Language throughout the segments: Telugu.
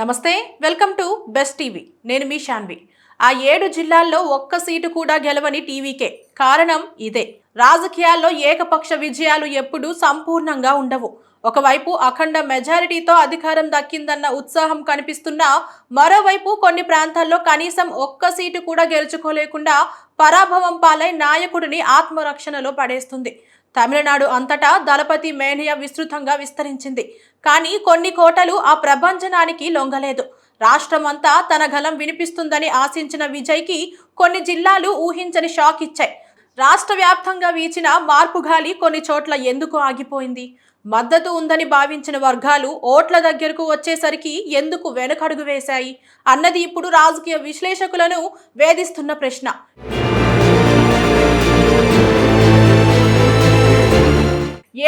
నమస్తే, వెల్కమ్ టు బెస్ట్ టీవీ. నేను మీ శాన్వి. ఆ 7 జిల్లాల్లో ఒక్క సీటు కూడా గెలవని టీవీకే. కారణం ఇదే. రాజకీయాల్లో ఏకపక్ష విజయాలు ఎప్పుడూ సంపూర్ణంగా ఉండవు. ఒకవైపు అఖండ మెజారిటీతో అధికారం దక్కిందన్న ఉత్సాహం కనిపిస్తున్నా, మరోవైపు కొన్ని ప్రాంతాల్లో కనీసం ఒక్క సీటు కూడా గెలుచుకోలేకుండా పరాభవం పాలై నాయకుడిని ఆత్మరక్షణలో పడేస్తుంది. తమిళనాడు అంతటా దళపతి మేనియా విస్తృతంగా విస్తరించింది. కానీ కొన్ని కోటలు ఆ ప్రభంజనానికి లొంగలేదు. రాష్ట్రమంతా తన గలం వినిపిస్తుందని ఆశించిన విజయ్కి కొన్ని జిల్లాలు ఊహించని షాక్ ఇచ్చాయి. రాష్ట్ర వ్యాప్తంగా వీచిన మార్పు గాలి కొన్ని చోట్ల ఎందుకు ఆగిపోయింది? మద్దతు ఉందని భావించిన వర్గాలు ఓట్ల దగ్గరకు వచ్చేసరికి ఎందుకు వెనుకడుగు వేశాయి అన్నది ఇప్పుడు రాజకీయ విశ్లేషకులను వేధిస్తున్న ప్రశ్న.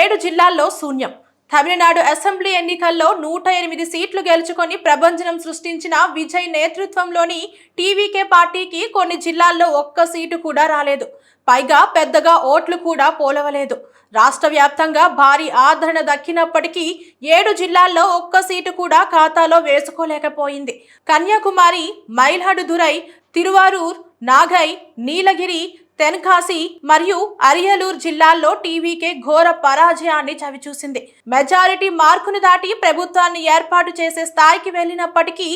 7 జిల్లాల్లో శూన్యం. తమిళనాడు అసెంబ్లీ ఎన్నికల్లో 108 సీట్లు గెలుచుకొని ప్రభంజనం సృష్టించిన విజయ్ నేతృత్వంలోని టీవీకే పార్టీకి కొన్ని జిల్లాల్లో ఒక్క సీటు కూడా రాలేదు. పైగా పెద్దగా ఓట్లు కూడా పోలవలేదు. రాష్ట్ర వ్యాప్తంగా భారీ ఆదరణ దక్కినప్పటికీ 7 జిల్లాల్లో ఒక్క సీటు కూడా ఖాతాలో వేసుకోలేకపోయింది. కన్యాకుమారి, మైలాడుదురై, తిరువారూర్, నాగై, నీలగిరి, తెన్కాసి మరియు అరియలూరు జిల్లాల్లో టీవీకే ఘోర పరాజయాన్ని చవిచూసింది. మెజారిటీ మార్కును దాటి ప్రభుత్వాన్ని ఏర్పాటు చేసే స్థాయికి వెళ్లినప్పటికీ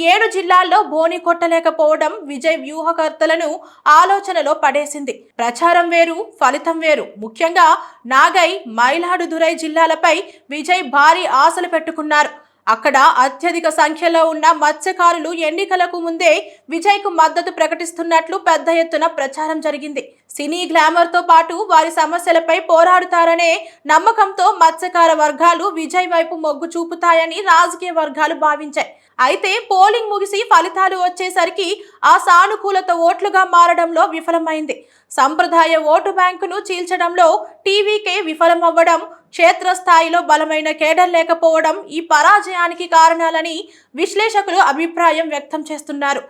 7 జిల్లాల్లో బోని కొట్టలేకపోవడం విజయ్ వ్యూహకర్తలను ఆలోచనలో పడేసింది. ప్రచారం వేరు, ఫలితం వేరు. ముఖ్యంగా నాగై, మైలాడుదురై జిల్లాలపై విజయ్ భారీ ఆశలు పెట్టుకున్నారు. అక్కడ అత్యధిక సంఖ్యలో ఉన్న మత్స్యకారులు ఎన్నికలకు ముందే విజయ్కు మద్దతు ప్రకటిస్తున్నట్లు పెద్ద ఎత్తున ప్రచారం జరిగింది. సినీ గ్లామర్తో పాటు వారి సమస్యలపై పోరాడుతారనే నమ్మకంతో మత్స్యకార వర్గాలు విజయ్ వైపు మొగ్గు చూపుతాయని రాజకీయ వర్గాలు భావించాయి. అయితే పోలింగ్ ముగిసి ఫలితాలు వచ్చేసరికి ఆ సానుకూలత ఓట్లుగా మారడంలో విఫలమైంది. సంప్రదాయ ఓటు బ్యాంకును చీల్చడంలో టీవీకే విఫలమవ్వడం, క్షేత్రస్థాయిలో బలమైన కేడర్ లేకపోవడం ఈ పరాజయానికి కారణాలని విశ్లేషకులు అభిప్రాయం వ్యక్తం చేస్తున్నారు.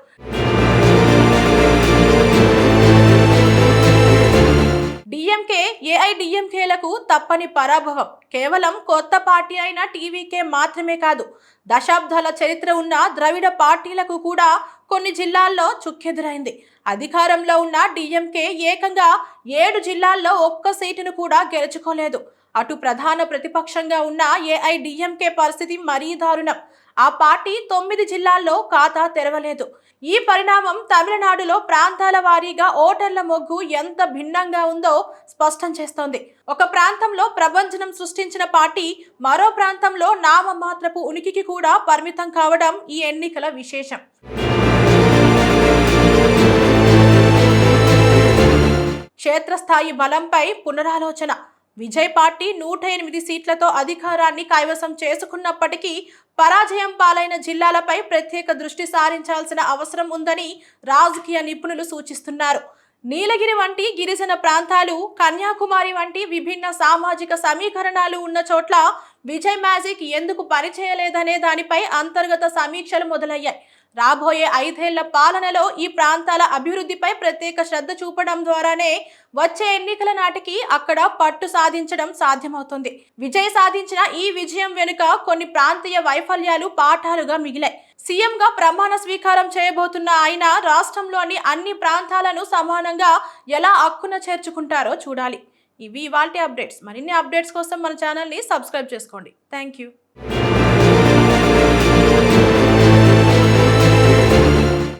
డిఎంకే, ఏఐడిఎంకేలకు తప్పని పరాభవం కేవలం కొత్త పార్టీ అయిన టీవీకే మాత్రమే కాదు, దశాబ్దాల చరిత్ర ఉన్న ద్రవిడ పార్టీలకు కూడా కొన్ని జిల్లాల్లో చుక్కెదురైంది. అధికారంలో ఉన్న డిఎంకే ఏకంగా 7 జిల్లాల్లో ఒక్క సీటును కూడా గెలుచుకోలేదు. అటు ప్రధాన ప్రతిపక్షంగా ఉన్న ఏఐడిఎంకే పరిస్థితి మరీ దారుణం. ఆ పార్టీ 9 జిల్లాల్లో ఖాతా తెరవలేదు. ఈ పరిణామం తమిళనాడులో ప్రాంతాల వారీగా ఓటర్ల మొగ్గు ఎంత భిన్నంగా ఉందో స్పష్టం చేస్తోంది. ఒక ప్రాంతంలో ప్రభంజనం సృష్టించిన పార్టీ మరో ప్రాంతంలో నామమాత్రపు ఉనికికి కూడా పరిమితం కావడం ఈ ఎన్నికల విశేషం. క్షేత్రస్థాయి బలంపై పునరాలోచన. విజయ్ పార్టీ 108 సీట్లతో అధికారాన్ని కైవసం చేసుకున్నప్పటికీ పరాజయం పాలైన జిల్లాలపై ప్రత్యేక దృష్టి సారించాల్సిన అవసరం ఉందని రాజకీయ నిపుణులు సూచిస్తున్నారు. నీలగిరి వంటి గిరిజన ప్రాంతాలు, కన్యాకుమారి వంటి విభిన్న సామాజిక సమీకరణాలు ఉన్న చోట్ల విజయ్ మ్యాజిక్ ఎందుకు పనిచేయలేదనే దానిపై అంతర్గత సమీక్షలు మొదలయ్యాయి. రాబోయే 5 ఏళ్ల పాలనలో ఈ ప్రాంతాల అభివృద్ధిపై ప్రత్యేక శ్రద్ధ చూపడం ద్వారానే వచ్చే ఎన్నికల నాటికి అక్కడ పట్టు సాధించడం సాధ్యమవుతుంది. విజయ్ సాధించిన ఈ విజయం వెనుక కొన్ని ప్రాంతీయ వైఫల్యాలు పాఠాలుగా మిగిలాయి. సీఎంగా ప్రమాణ స్వీకారం చేయబోతున్న ఆయన రాష్ట్రంలోని అన్ని ప్రాంతాలను సమానంగా ఎలా హక్కున చేర్చుకుంటారో చూడాలి. ఇవి ఇవాల్టి అప్డేట్స్. మరిన్ని అప్డేట్స్ కోసం మన ఛానల్ని సబ్స్క్రైబ్ చేసుకోండి. Thank you.